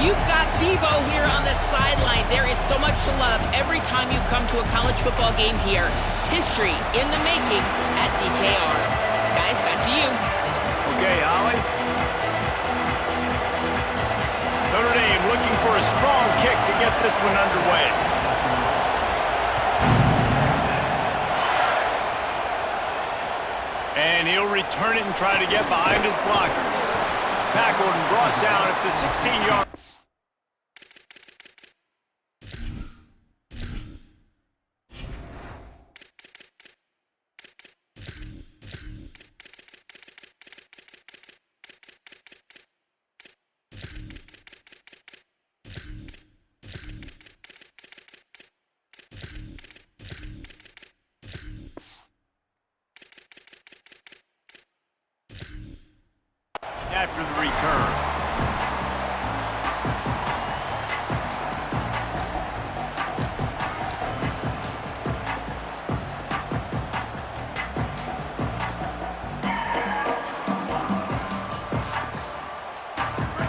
You've got Bevo here on the sideline. There is so much love every time you come to a college football game here. History in the making at DKR. Guys, back to you. Okay, Holly. Notre Dame looking for a strong kick to get this one underway. And he'll return it and try to get behind his blockers. Tackled and brought down at the 16-yard. After the return.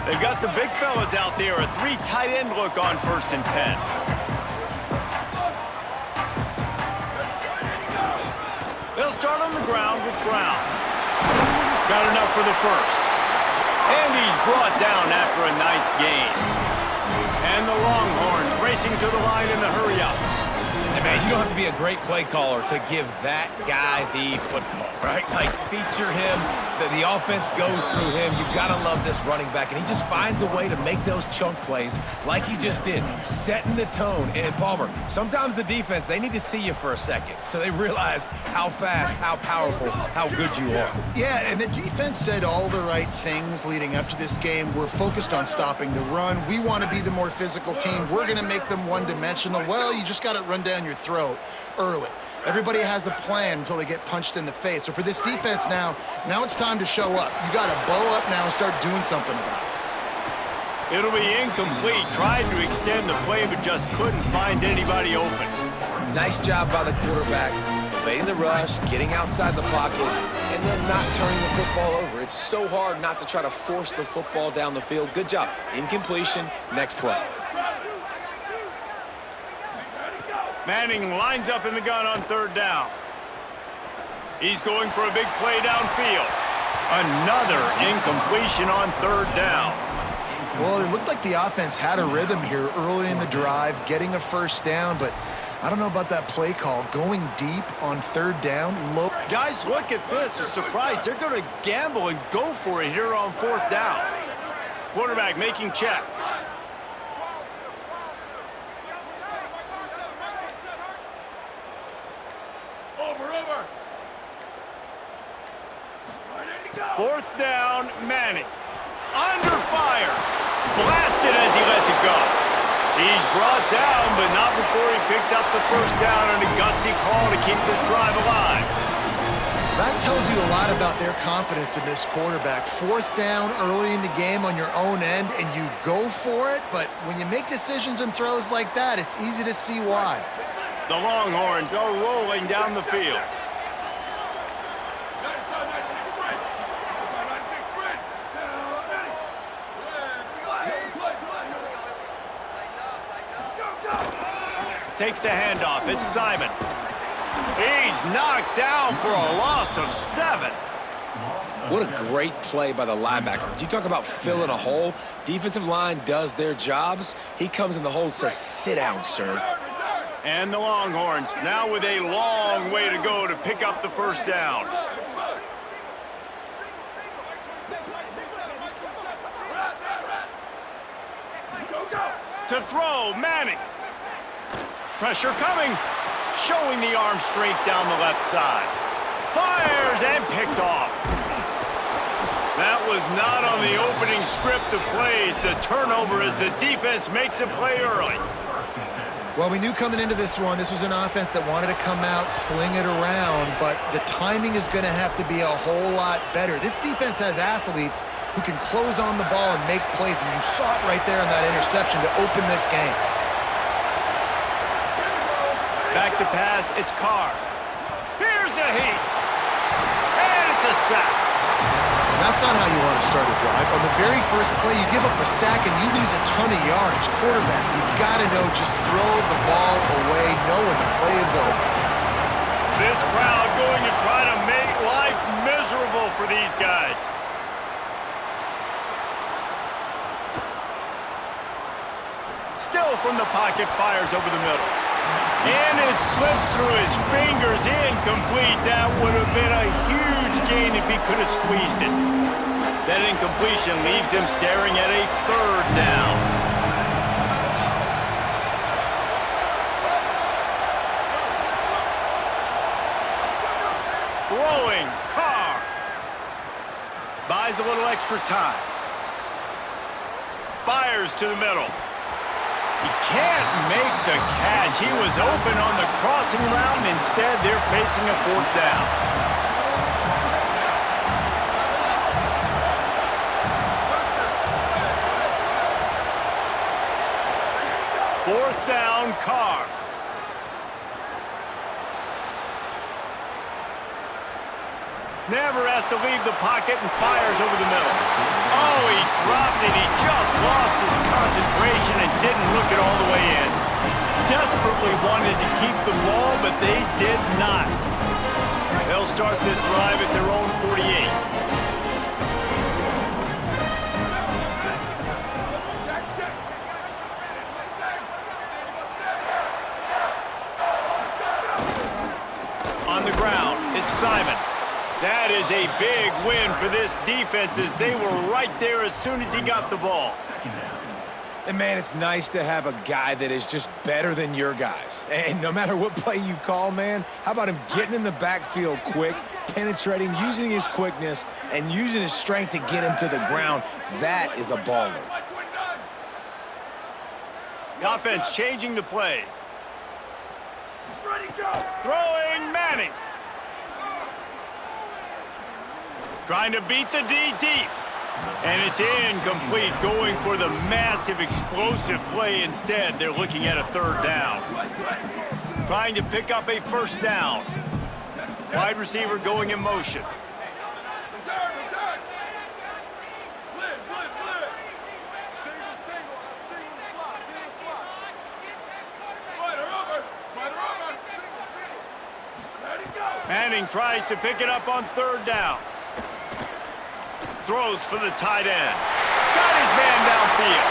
They've got the big fellas out there. A 3 tight end look on 1st and 10. They'll start on the ground with Brown. Got enough for the first. And he's brought down after a nice gain. And the Longhorns racing to the line in the hurry-up. And, man, you don't have to be a great play caller to give that guy the football, right? Like, feature him. The offense goes through him. You've got to love this running back. And he just finds a way to make those chunk plays like he just did, setting the tone. And, Palmer, sometimes the defense, they need to see you for a second so they realize how fast, how powerful, how good you are. Yeah, and the defense said all the right things leading up to this game. We're focused on stopping the run. We want to be the more physical team. We're going to make them one-dimensional. Well, you just got it run down your throat early. Everybody has a plan until they get punched in the face. So for this defense now it's time to show up. You got to bow up now and start doing something about it. It'll be incomplete. Tried to extend the play, but just couldn't find anybody open. Nice job by the quarterback, evading the rush, getting outside the pocket, and then not turning the football over. It's so hard not to try to force the football down the field. Good job. Incompletion, next play. Manning lines up in the gun on 3rd down. He's going for a big play downfield. Another incompletion on 3rd down. Well, it looked like the offense had a rhythm here early in the drive, getting a 1st down, but I don't know about that play call. Going deep on 3rd down, low. Guys, look at this. I'm surprised. They're going to gamble and go for it here on 4th down. Quarterback making checks. Over. 4th down, Manning. Under fire. Blasted as he lets it go. He's brought down, but not before he picks up the 1st down on a gutsy call to keep this drive alive. That tells you a lot about their confidence in this quarterback. 4th down early in the game on your own end, and you go for it, but when you make decisions and throws like that, it's easy to see why. The Longhorns are rolling down the field. Takes the handoff. It's Simon. He's knocked down for a loss of 7. What a great play by the linebacker. You talk about filling a hole. Defensive line does their jobs. He comes in the hole and says, "Sit down, sir." And the Longhorns now with a long way to go to pick up the 1st down. To throw, Manning. Pressure coming. Showing the arm strength down the left side. Fires and picked off. That was not on the opening script of plays. The turnover as the defense makes a play early. Well, we knew coming into this one, this was an offense that wanted to come out, sling it around, but the timing is going to have to be a whole lot better. This defense has athletes who can close on the ball and make plays, and you saw it right there in that interception to open this game. Back to pass, it's Carr. Here's a heat. And it's a sack. That's not how you want to start a drive. On the very first play, you give up a sack and you lose a ton of yards. Quarterback, you've got to know, just throw the ball away, know when the play is over. This crowd going to try to make life miserable for these guys. Still from the pocket, fires over the middle. And it slips through his fingers, incomplete. That would have been a huge gain if he could have squeezed it. That incompletion leaves him staring at a third down. Throwing, Carr. Buys a little extra time. Fires to the middle. He can't make the catch. He was open on the crossing route, and instead they're facing a fourth down. Fourth down, Carr. Never has to leave the pocket and fires over the middle. Oh, he dropped it. He just lost his concentration and didn't look it all the way in. Desperately wanted to keep the ball, but they did not. They'll start this drive at their own 48. On the ground, it's Simon. That is a big win for this defense as they were right there as soon as he got the ball. And, man, it's nice to have a guy that is just better than your guys. And no matter what play you call, man, how about him getting in the backfield quick, penetrating, using his quickness, and using his strength to get him to the ground? That is a baller. The offense changing the play. Throwing Manning. Trying to beat the D deep. And it's incomplete, going for the massive explosive play instead. They're looking at a third down. Trying to pick up a first down. Wide receiver going in motion. Manning tries to pick it up on third down. Throws for the tight end. Got his man downfield.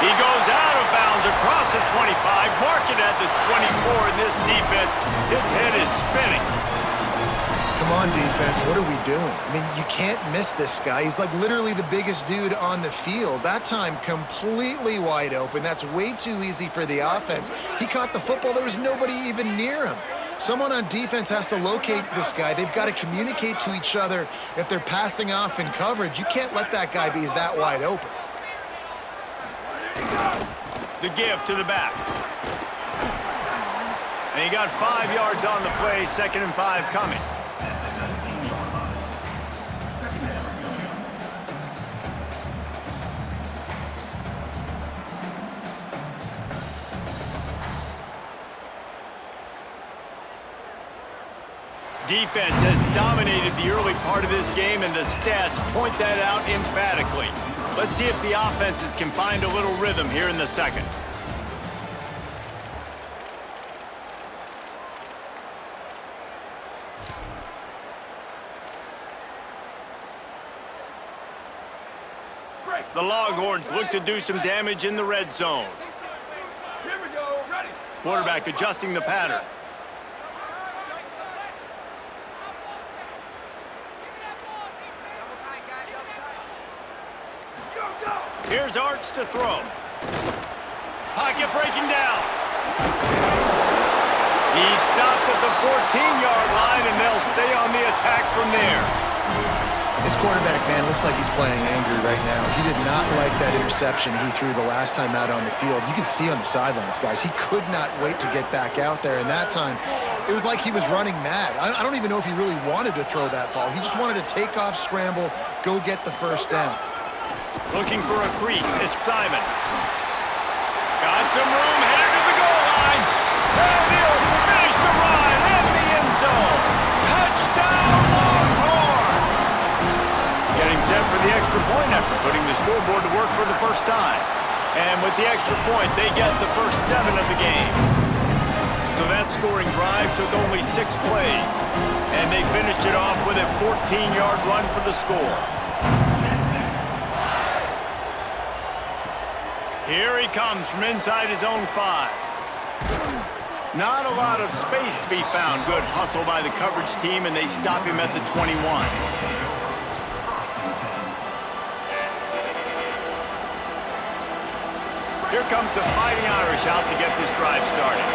He goes out of bounds across the 25, mark it at the 24, and this defense, its head is spinning. Come on, defense, what are we doing? I mean, you can't miss this guy. He's like literally the biggest dude on the field. That time, completely wide open. That's way too easy for the offense. He caught the football. There was nobody even near him. Someone on defense has to locate this guy. They've got to communicate to each other if they're passing off in coverage. You can't let that guy be that wide open. The give to the back. And he got 5 yards on the play, 2nd and 5 coming. Defense has dominated the early part of this game, and the stats point that out emphatically. Let's see if the offenses can find a little rhythm here in the second. The Longhorns look to do some damage in the red zone. Here we go, ready. Quarterback adjusting the pattern. Here's Arch to throw. Pocket breaking down. He stopped at the 14-yard line, and they'll stay on the attack from there. This quarterback, man, looks like he's playing angry right now. He did not like that interception he threw the last time out on the field. You can see on the sidelines, guys, he could not wait to get back out there. And that time, it was like he was running mad. I don't even know if he really wanted to throw that ball. He just wanted to take off, scramble, go get the first down. Looking for a crease. It's Simon. Got some room, headed to the goal line. And he'll finish the ride in the end zone. Touchdown, Longhorns! Getting set for the extra point after putting the scoreboard to work for the first time. And with the extra point, they get the first 7 of the game. So that scoring drive took only 6 plays, and they finished it off with a 14-yard run for the score. Here he comes from inside his own 5. Not a lot of space to be found. Good hustle by the coverage team, and they stop him at the 21. Here comes the Fighting Irish out to get this drive started.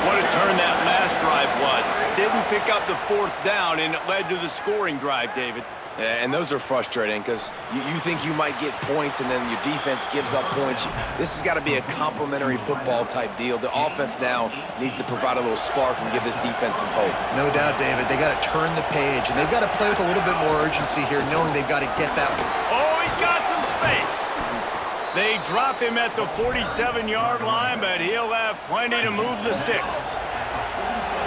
What a turn that last drive was. Didn't pick up the 4th down, and it led to the scoring drive, David. Yeah, and those are frustrating because you think you might get points and then your defense gives up points. This has got to be a complementary football type deal. The offense now needs to provide a little spark and give this defense some hope. No doubt, David. They got to turn the page, and they've got to play with a little bit more urgency here, knowing they've got to get that one. Oh, he's got some space. They drop him at the 47-yard line, but he'll have plenty to move the sticks.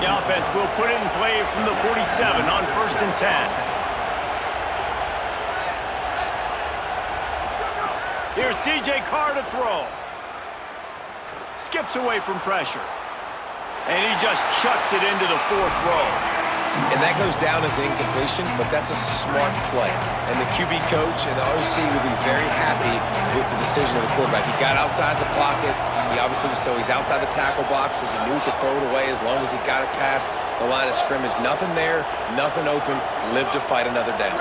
The offense will put it in play from the 47 on 1st and 10. Here's C.J. Carr to throw. Skips away from pressure. And he just chucks it into the 4th row. And that goes down as an incompletion, but that's a smart play. And the QB coach and the OC will be very happy with the decision of the quarterback. He got outside the pocket. He obviously was he's outside the tackle boxes. He knew he could throw it away as long as he got it past the line of scrimmage. Nothing there, nothing open. Live to fight another down.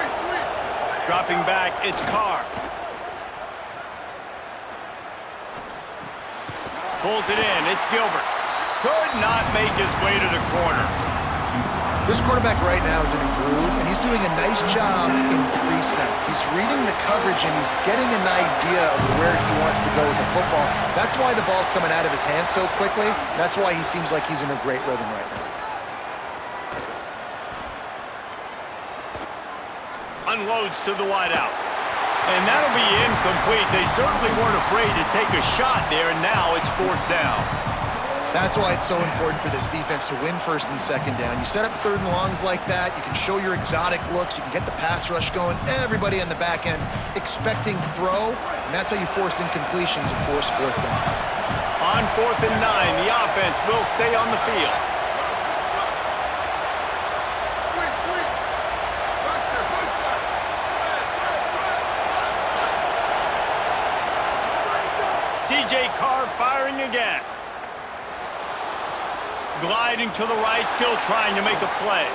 Dropping back, it's Carr. Pulls it in, it's Gilbert. Could not make his way to the corner. This quarterback right now is in a groove, and he's doing a nice job in pre-snap. He's reading the coverage, and he's getting an idea of where he wants to go with the football. That's why the ball's coming out of his hands so quickly. That's why he seems like he's in a great rhythm right now. Unloads to the wideout. And that'll be incomplete. They certainly weren't afraid to take a shot there, and now it's 4th down. That's why it's so important for this defense to win 1st and 2nd down. You set up 3rd and longs like that, you can show your exotic looks, you can get the pass rush going, everybody in the back end expecting throw, and that's how you force incompletions and force 4th downs. On 4th and 9, the offense will stay on the field. C.J. Carr firing again. Gliding to the right, still trying to make a play.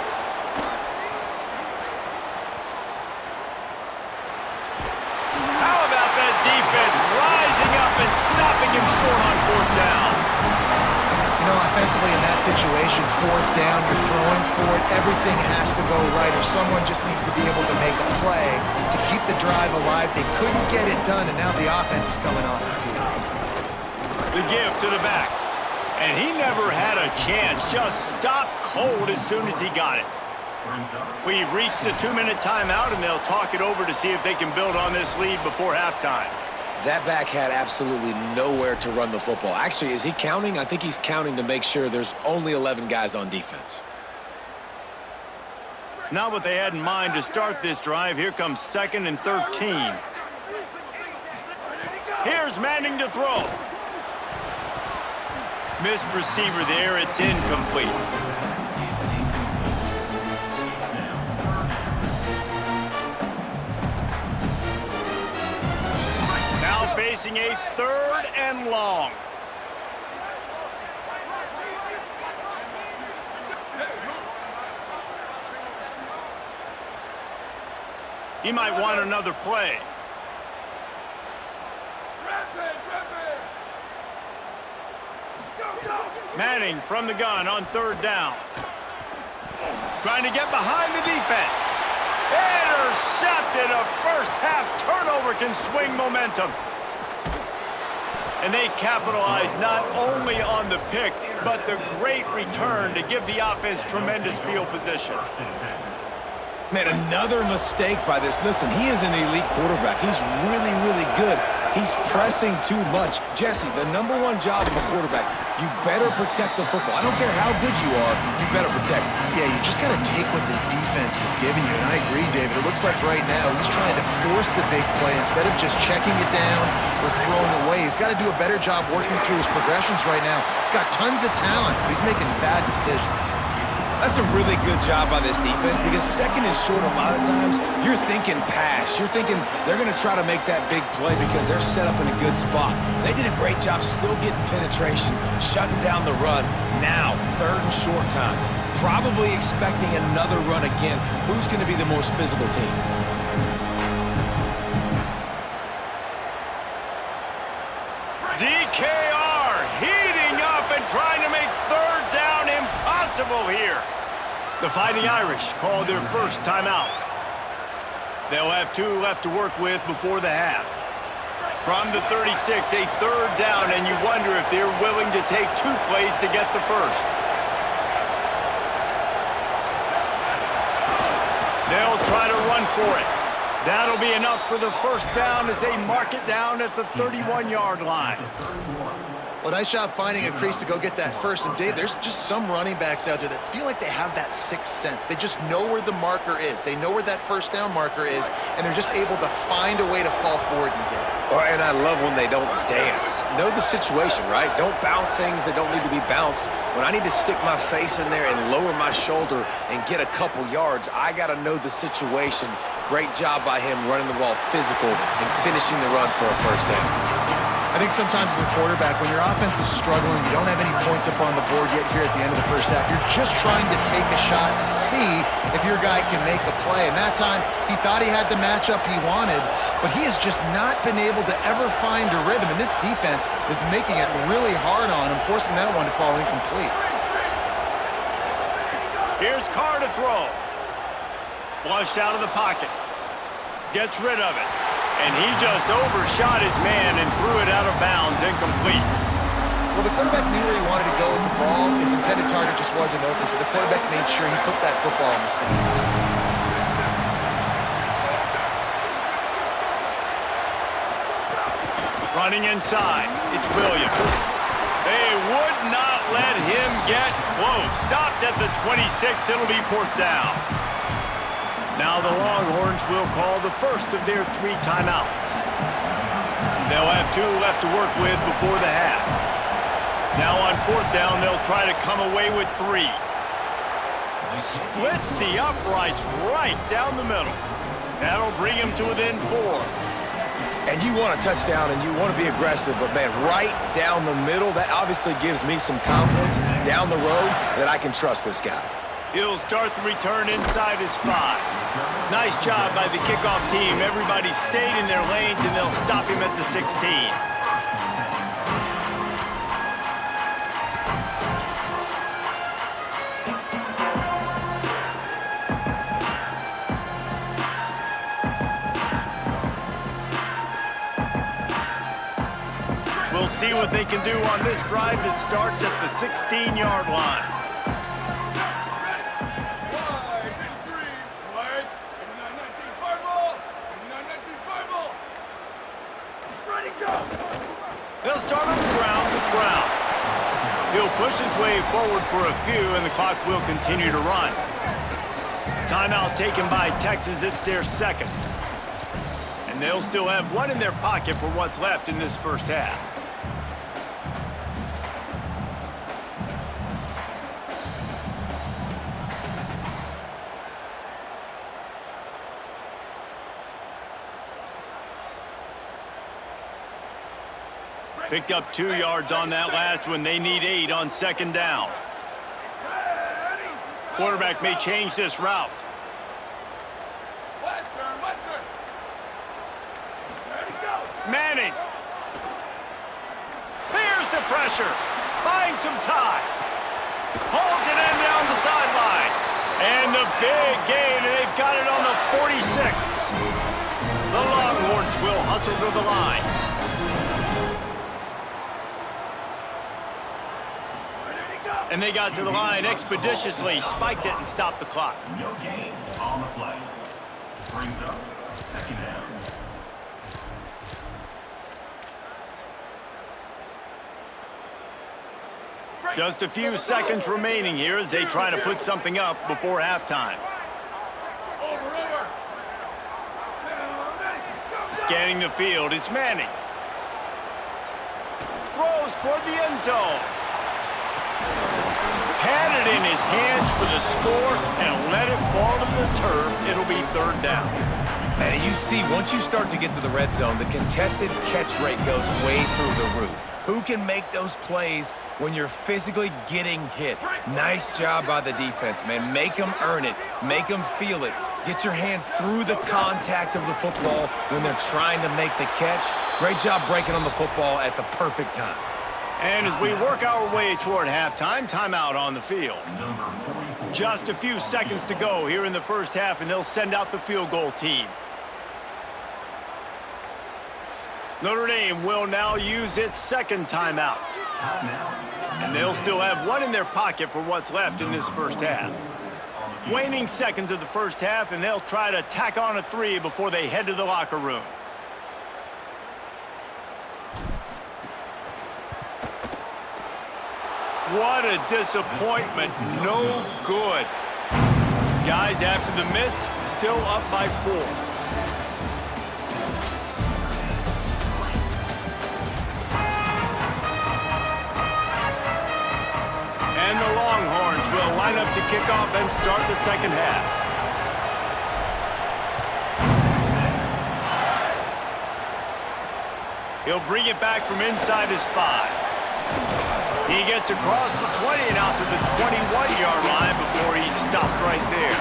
How about that defense rising up and stopping him short on 4th down? You know, offensively in that situation, 4th down, you're throwing for it, everything has to go right, or someone just needs to be able to make a play to keep the drive alive. They couldn't get it done, and now the offense is coming off the field. The give to the back. And he never had a chance. Just stopped cold as soon as he got it. We've reached the 2-minute timeout, and they'll talk it over to see if they can build on this lead before halftime. That back had absolutely nowhere to run the football. Actually, is he counting? I think he's counting to make sure there's only 11 guys on defense. Not what they had in mind to start this drive. Here comes 2nd and 13. Here's Manning to throw. Missed receiver there. It's incomplete. Now facing a 3rd and long. He might want another play. Manning from the gun on 3rd down. Trying to get behind the defense. Intercepted. A first-half turnover can swing momentum. And they capitalize not only on the pick, but the great return to give the offense tremendous field position. Man, another mistake by this. Listen, he is an elite quarterback. He's really, really good. He's pressing too much. Jesse, the #1 job of a quarterback, you better protect the football. I don't care how good you are, you better protect it. Yeah, you just got to take what the defense is giving you, and I agree, David. It looks like right now he's trying to force the big play instead of just checking it down or throwing away. He's got to do a better job working through his progressions right now. He's got tons of talent, but he's making bad decisions. That's a really good job by this defense because second and short a lot of times, you're thinking pass. You're thinking they're going to try to make that big play because they're set up in a good spot. They did a great job still getting penetration, shutting down the run. Now, third and short time. Probably expecting another run again. Who's going to be the most physical team? DKR heating up and trying to make third down impossible here. The Fighting Irish call their first timeout. They'll have 2 left to work with before the half. From the 36, a third down, and you wonder if they're willing to take 2 plays to get the first. They'll try to run for it. That'll be enough for the first down as they mark it down at the 31-yard line. Well, nice job finding a crease to go get that first. And, Dave, there's just some running backs out there that feel like they have that sixth sense. They just know where the marker is. They know where that first down marker is, and they're just able to find a way to fall forward and get it. Oh, and I love when they don't dance. Know the situation, right? Don't bounce things that don't need to be bounced. When I need to stick my face in there and lower my shoulder and get a couple yards, I got to know the situation. Great job by him running the ball physical and finishing the run for a first down. I think sometimes as a quarterback, when your offense is struggling, you don't have any points up on the board yet here at the end of the first half. You're just trying to take a shot to see if your guy can make a play. And that time, he thought he had the matchup he wanted, but he has just not been able to ever find a rhythm. And this defense is making it really hard on him, forcing that one to fall incomplete. Here's Carr to throw. Flushed out of the pocket. Gets rid of it. And he just overshot his man and threw it out of bounds, incomplete. Well, the quarterback knew where he wanted to go with the ball. His intended target just wasn't open, so the quarterback made sure he put that football in the stands. Running inside, it's Williams. They would not let him get close. Stopped at the 26, it'll be 4th down. Now the Longhorns will call the first of their 3 timeouts. They'll have 2 left to work with before the half. Now on 4th down, they'll try to come away with 3. Splits the uprights right down the middle. That'll bring him to within 4. And you want a touchdown and you want to be aggressive, but, man, right down the middle, that obviously gives me some confidence down the road that I can trust this guy. He'll start the return inside his 5. Nice job by the kickoff team. Everybody stayed in their lanes, and they'll stop him at the 16. We'll see what they can do on this drive that starts at the 16-yard line. They'll start on the ground with Brown. He'll push his way forward for a few, and the clock will continue to run. Timeout taken by Texas. It's their 2nd. And they'll still have 1 in their pocket for what's left in this first half. Picked up 2 yards on that last one. They need 8 on 2nd down. Quarterback may change this route. Manning. Here's the pressure. Buying some time. Hauls it in down the sideline. And the big gain, and they've got it on the 46. The Longhorns will hustle to the line. And they got to the line expeditiously, spiked it, and stopped the clock. No gain on the play. Brings up second down. Just a few seconds remaining here as they try to put something up before halftime. Scanning the field, it's Manning. Throws toward the end zone. Had it in his hands for the score and let it fall to the turf. It'll be third down. And you see, once you start to get to the red zone, the contested catch rate goes way through the roof. Who can make those plays when you're physically getting hit? Nice job by the defense, man. Make them earn it. Make them feel it. Get your hands through the contact of the football when they're trying to make the catch. Great job breaking on the football at the perfect time. And as we work our way toward halftime, timeout on the field. Just a few seconds to go here in the first half, and they'll send out the field goal team. Notre Dame will now use its second timeout. And they'll still have one in their pocket for what's left in this first half. Waning seconds of the first half, and they'll try to tack on a 3 before they head to the locker room. What a disappointment. No good. Guys, after the miss, still up by 4. And the Longhorns will line up to kick off and start the second half. He'll bring it back from inside his 5. He gets across the 20 and out to the 21-yard line before he's stopped right there.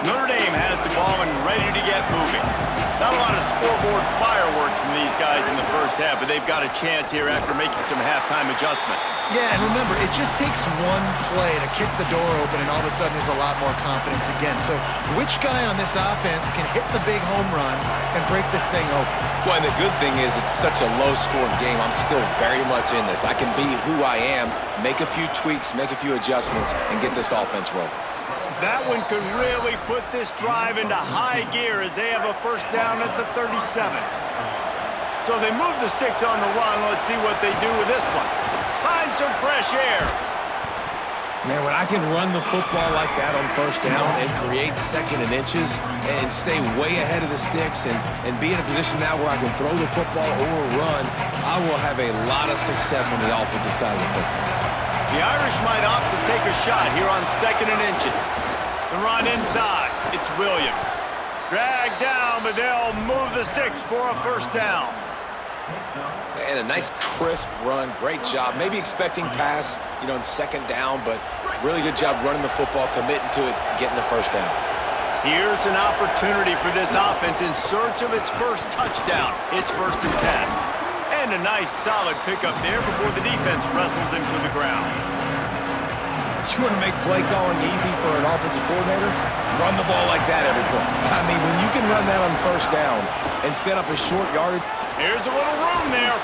Notre Dame has the ball and ready to get moving. Not a lot of scoreboard fireworks from these guys in the first half, but they've got a chance here after making some halftime adjustments. Yeah, and remember, it just takes one play to kick the door open, and all of a sudden there's a lot more confidence again. So which guy on this offense can hit the big home run and break this thing open? Well, and the good thing is it's such a low-scoring game. I'm still very much in this. I can be who I am, make a few tweaks, make a few adjustments, and get this offense rolling. That one could really put this drive into high gear as they have a first down at the 37. So they move the sticks on the run. Let's see what they do with this one. Find some fresh air. Man, when I can run the football like that on first down and create second and inches and stay way ahead of the sticks and be in a position now where I can throw the football or run, I will have a lot of success on the offensive side of the football. The Irish might opt to take a shot here on second and inches. The run inside. It's Williams. Dragged down, but they'll move the sticks for a first down. And a nice crisp run. Great job. Maybe expecting pass, in second down, but really good job running the football, committing to it, getting the first down. Here's an opportunity for this offense in search of its first touchdown. It's first and 10. And a nice solid pickup there before the defense wrestles him to the ground. You want to make play calling easy for an offensive coordinator? Run the ball like that every play. I mean, when you can run that on first down and set up a short yardage. Here's a little room there.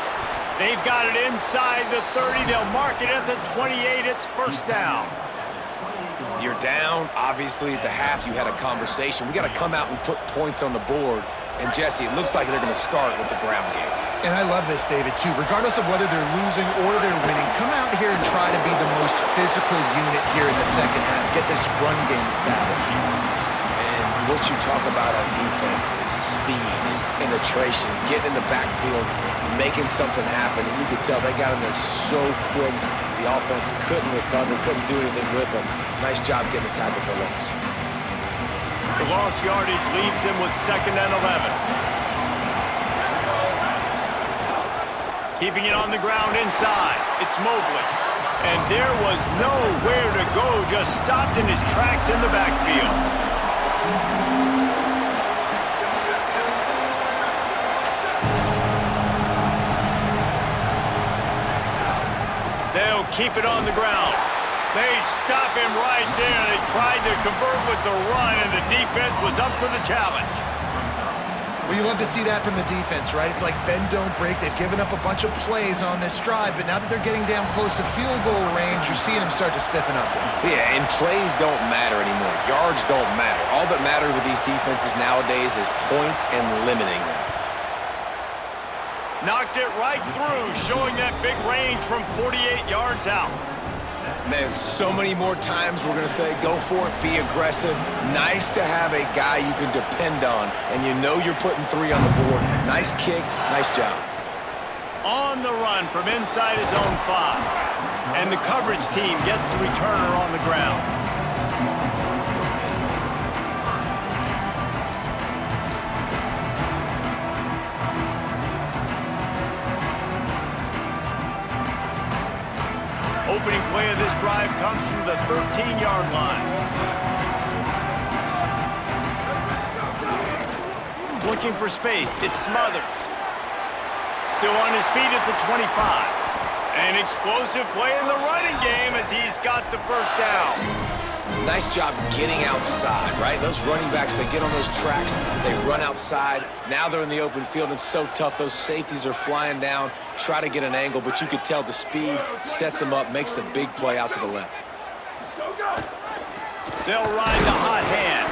They've got it inside the 30. They'll mark it at the 28. It's first down. You're down. Obviously, at the half, you had a conversation. We got to come out and put points on the board. And, Jesse, it looks like they're going to start with the ground game. And I love this, David, too. Regardless of whether they're losing or they're winning, come out here and try to be the most physical unit here in the second half. Get this run game established. And what you talk about on defense is speed, is penetration, getting in the backfield, making something happen. And you could tell they got in there so quick. The offense couldn't recover, couldn't do anything with them. Nice job getting the tackle for loss. The lost yardage leaves them with second and 11. Keeping it on the ground inside. It's Mobley. And there was nowhere to go, just stopped in his tracks in the backfield. They'll keep it on the ground. They stop him right there. They tried to convert with the run, and the defense was up for the challenge. Well, you love to see that from the defense, right? It's like bend, don't break. They've given up a bunch of plays on this drive, but now that they're getting down close to field goal range, you're seeing them start to stiffen up there. Yeah, and plays don't matter anymore. Yards don't matter. All that matters with these defenses nowadays is points and limiting them. Knocked it right through, showing that big range from 48 yards out. Man, so many more times we're going to say, go for it, be aggressive. Nice to have a guy you can depend on, and you know you're putting 3 on the board. Nice kick, nice job. On the run from inside his own 5. And the coverage team gets the returner on the ground. Opening play of this drive comes from the 13-yard line. Looking for space, it's Smothers. Still on his feet at the 25. An explosive play in the running game as he's got the first down. Nice job getting outside, right? Those running backs, they get on those tracks, they run outside. Now they're in the open field, and it's so tough. Those safeties are flying down, try to get an angle, but you could tell the speed sets them up, makes the big play out to the left. They'll ride the hot hand.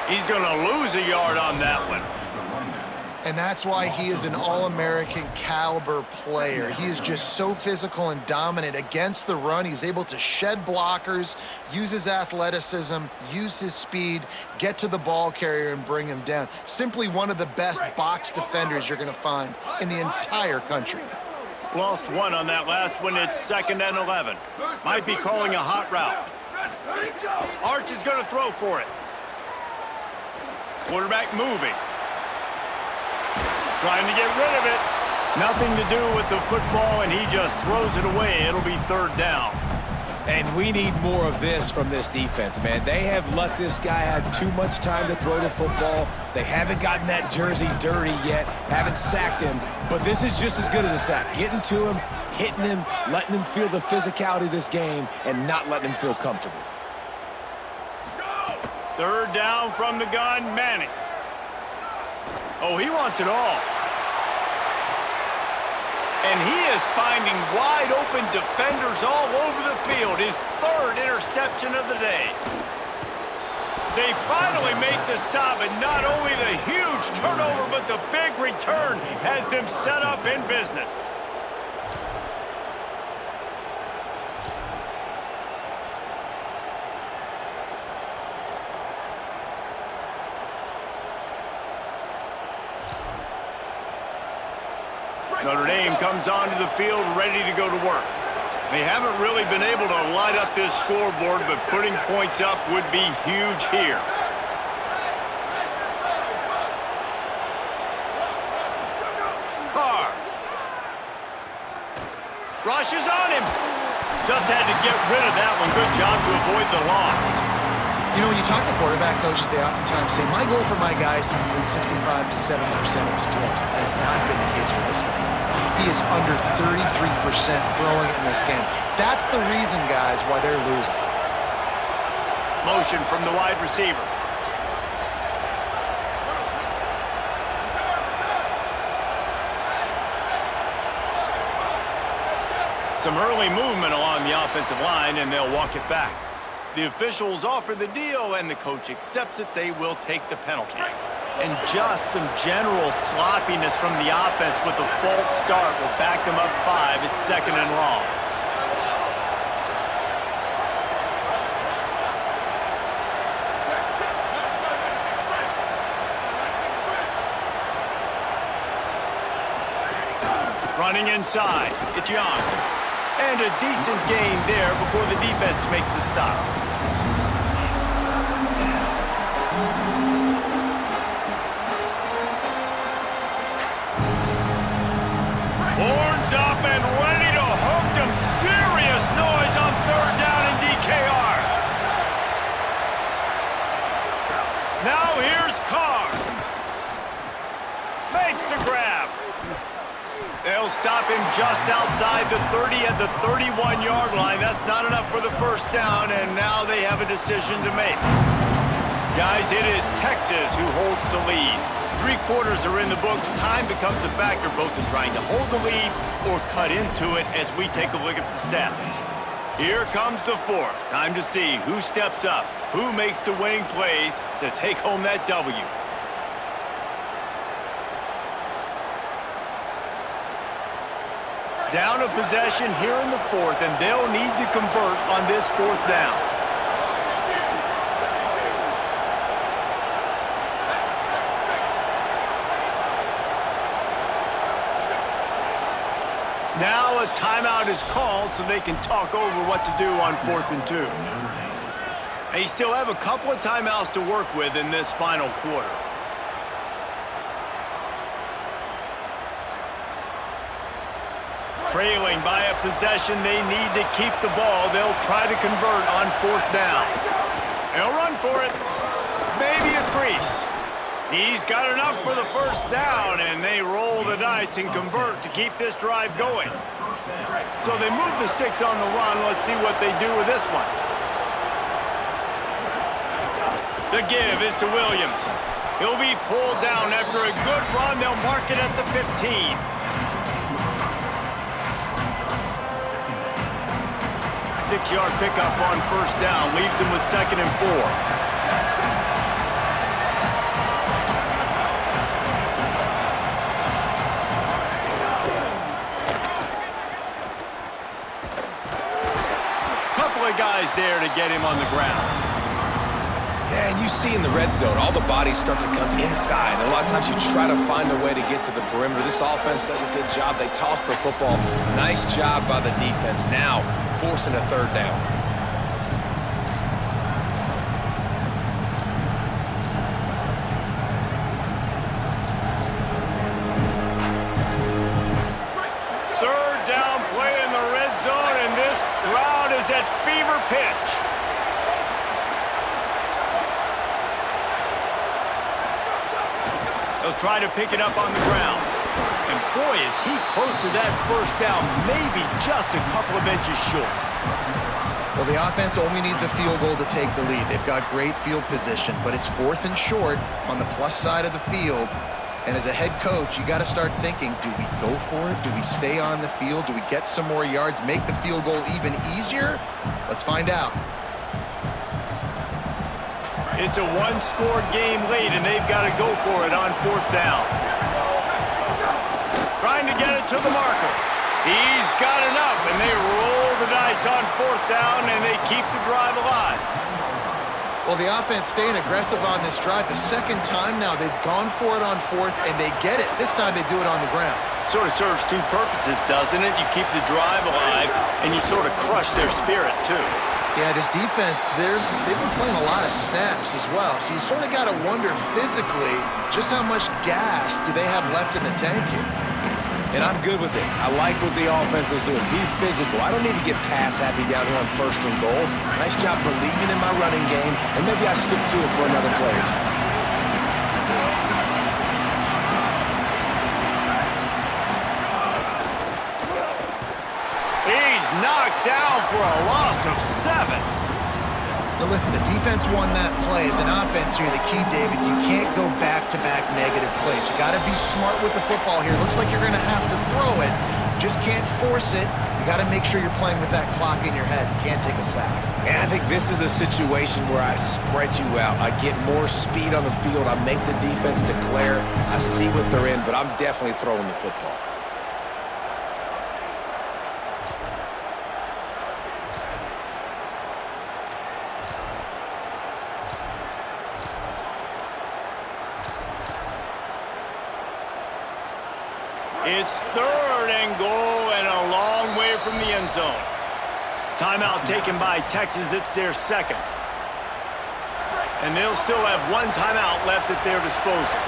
He's going to lose a yard on that one. And that's why he is an All-American caliber player. He is just so physical and dominant against the run. He's able to shed blockers, use his athleticism, use his speed, get to the ball carrier and bring him down. Simply one of the best box defenders you're going to find in the entire country. Lost 1 on that last one. It's 2nd and 11. Might be calling a hot route. Arch is going to throw for it. Quarterback moving. Trying to get rid of it. Nothing to do with the football, and he just throws it away. It'll be 3rd down. And we need more of this from this defense, man. They have let this guy have too much time to throw the football. They haven't gotten that jersey dirty yet, haven't sacked him, but this is just as good as a sack. Getting to him, hitting him, letting him feel the physicality of this game, and not letting him feel comfortable. 3rd down from the gun, Manning. Oh, he wants it all. And he is finding wide-open defenders all over the field. His 3rd interception of the day. They finally make the stop, and not only the huge turnover, but the big return has them set up in business. Notre Dame comes onto the field ready to go to work. They haven't really been able to light up this scoreboard, but putting points up would be huge here. Carr. Rushes on him. Just had to get rid of that one. Good job to avoid the loss. You know, when you talk to quarterback coaches, they oftentimes say, my goal for my guy is to complete 65 to 70% of his throws. That has not been the case for this guy. He is under 33% throwing in this game. That's the reason, guys, why they're losing. Motion from the wide receiver. Some early movement along the offensive line, and they'll walk it back. The officials offer the deal, and the coach accepts it. They will take the penalty. And just some general sloppiness from the offense with a false start will back them up 5. It's 2nd and long. Running inside, it's Young. And a decent gain there before the defense makes the stop. Horns up and ready to hook them. Serious noise on 3rd down in DKR. Now here's Carr. Makes the grab. They'll stop him just outside the 30 at the 31-yard line. That's not enough for the first down, and now they have a decision to make. Guys, it is Texas who holds the lead. 3 quarters are in the books. Time becomes a factor both in trying to hold the lead or cut into it as we take a look at the stats. Here comes the fourth. Time to see who steps up, who makes the winning plays to take home that W. Down a possession here in the fourth, and they'll need to convert on this fourth down. Now a timeout is called so they can talk over what to do on 4th and 2. They still have a couple of timeouts to work with in this final quarter. Trailing by a possession, they need to keep the ball. They'll try to convert on 4th down. They'll run for it. Maybe a crease. He's got enough for the first down, and they roll the dice and convert to keep this drive going. So they move the sticks on the run. Let's see what they do with this one. The give is to Williams. He'll be pulled down after a good run. They'll mark it at the 15. 6-yard pickup on first down leaves them with 2nd and 4. Couple of guys there to get him on the ground. Yeah, and you see in the red zone, all the bodies start to come inside. And a lot of times you try to find a way to get to the perimeter. This offense does a good job. They toss the football. Nice job by the defense. Now, forcing a 3rd down. Third down play in the red zone, and this crowd is at fever pitch. They'll try to pick it up on the ground. And boy, is he close to that first down, maybe just a couple of inches short. Well, the offense only needs a field goal to take the lead. They've got great field position, but it's 4th and short on the plus side of the field. And as a head coach, you got to start thinking, do we go for it? Do we stay on the field? Do we get some more yards, make the field goal even easier? Let's find out. It's a one-score game late, and they've got to go for it on 4th down. Trying to get it to the marker. He's got enough, and they roll the dice on 4th down, and they keep the drive alive. Well, the offense staying aggressive on this drive. The second time now they've gone for it on 4th, and they get it. This time they do it on the ground. Sort of serves 2 purposes, doesn't it? You keep the drive alive, and you sort of crush their spirit, too. Yeah, this defense, they've been playing a lot of snaps as well. So you sort of got to wonder physically just how much gas do they have left in the tank here. And I'm good with it. I like what the offense is doing. Be physical. I don't need to get pass happy down here on 1st and goal. Nice job believing in my running game, and maybe I stick to it for another play or two. He's knocked down for a loss of 7. Now listen, the defense won that play. As an offense here, the key, David, you can't go back-to-back negative plays. You got to be smart with the football here. Looks like you're going to have to throw it. You just can't force it. You got to make sure you're playing with that clock in your head. You can't take a sack. And I think this is a situation where I spread you out. I get more speed on the field. I make the defense declare. I see what they're in, but I'm definitely throwing the football. It's 3rd and goal and a long way from the end zone. Timeout taken by Texas. It's their 2nd. And they'll still have 1 timeout left at their disposal.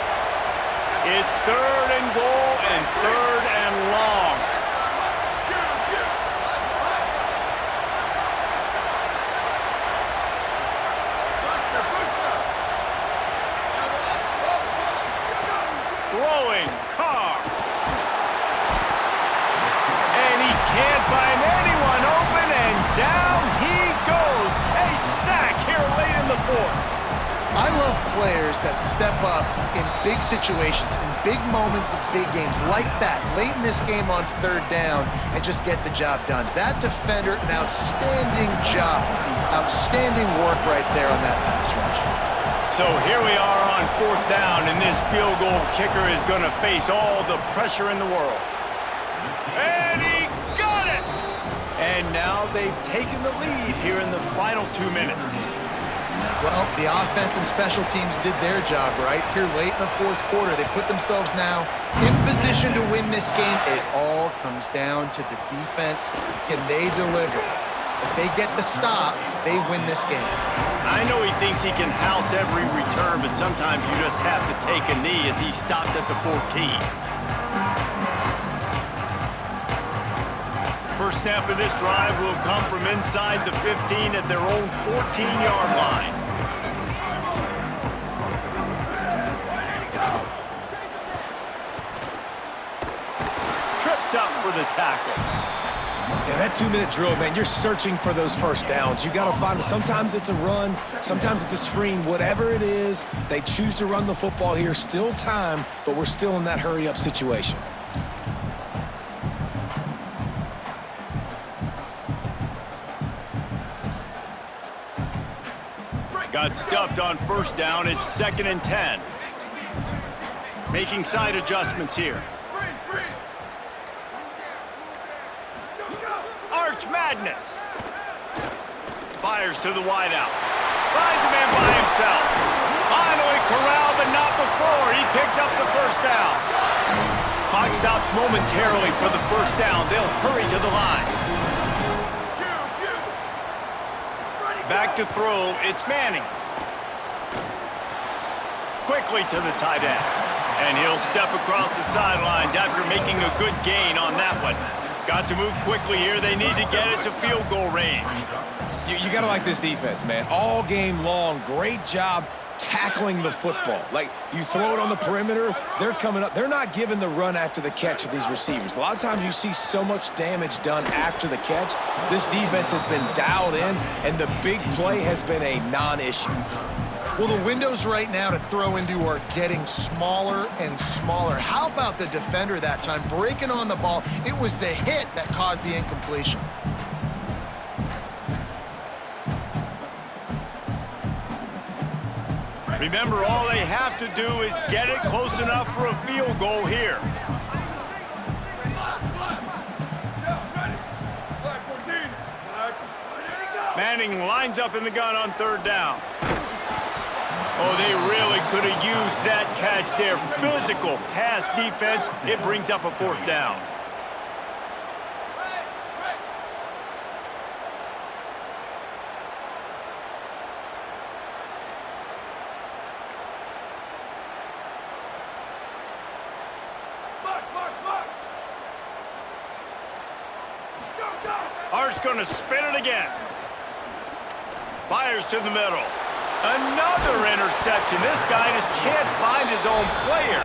It's 3rd and goal and 3rd and long. Throwing, Carr. players that step up in big situations, in big moments of big games, like that, late in this game on 3rd down, and just get the job done. That defender, an outstanding job. Outstanding work right there on that pass rush. So here we are on 4th down, and this field goal kicker is going to face all the pressure in the world. And he got it! And now they've taken the lead here in the final 2 minutes. Well, the offense and special teams did their job, right? Here late in the 4th quarter, they put themselves now in position to win this game. It all comes down to the defense. Can they deliver? If they get the stop, they win this game. I know he thinks he can house every return, but sometimes you just have to take a knee as he stopped at the 14. First snap of this drive will come from inside the 15 at their own 14-yard line. Tripped up for the tackle. Yeah, that 2-minute drill, man, you're searching for those first downs. You got to find them. Sometimes it's a run, sometimes it's a screen. Whatever it is, they choose to run the football here. Still time, but we're still in that hurry-up situation. Got stuffed on 1st down. It's 2nd and 10. Making side adjustments here. Arch Madness. Fires to the wideout. Finds a man by himself. Finally corralled, but not before. He picks up the 1st down. Clock stops momentarily for the 1st down. They'll hurry to the line. Back to throw, it's Manning. Quickly to the tight end. And he'll step across the sidelines after making a good gain on that one. Got to move quickly here. They need to get it to field goal range. You got to like this defense, man. All game long, great job tackling the football. Like, you throw it on the perimeter, they're coming up. They're not giving the run after the catch of these receivers. A lot of times you see so much damage done after the catch. This defense has been dialed in, and the big play has been a non-issue. Well, the windows right now to throw into are getting smaller and smaller. How about the defender that time breaking on the ball? It was the hit that caused the incompletion. Remember, all they have to do is get it close enough for a field goal here. Manning lines up in the gun on 3rd down. Oh, they really could have used that catch there. Physical pass defense. It brings up a 4th down. Art's going to spin it again. Fires to the middle. Another interception. This guy just can't find his own player.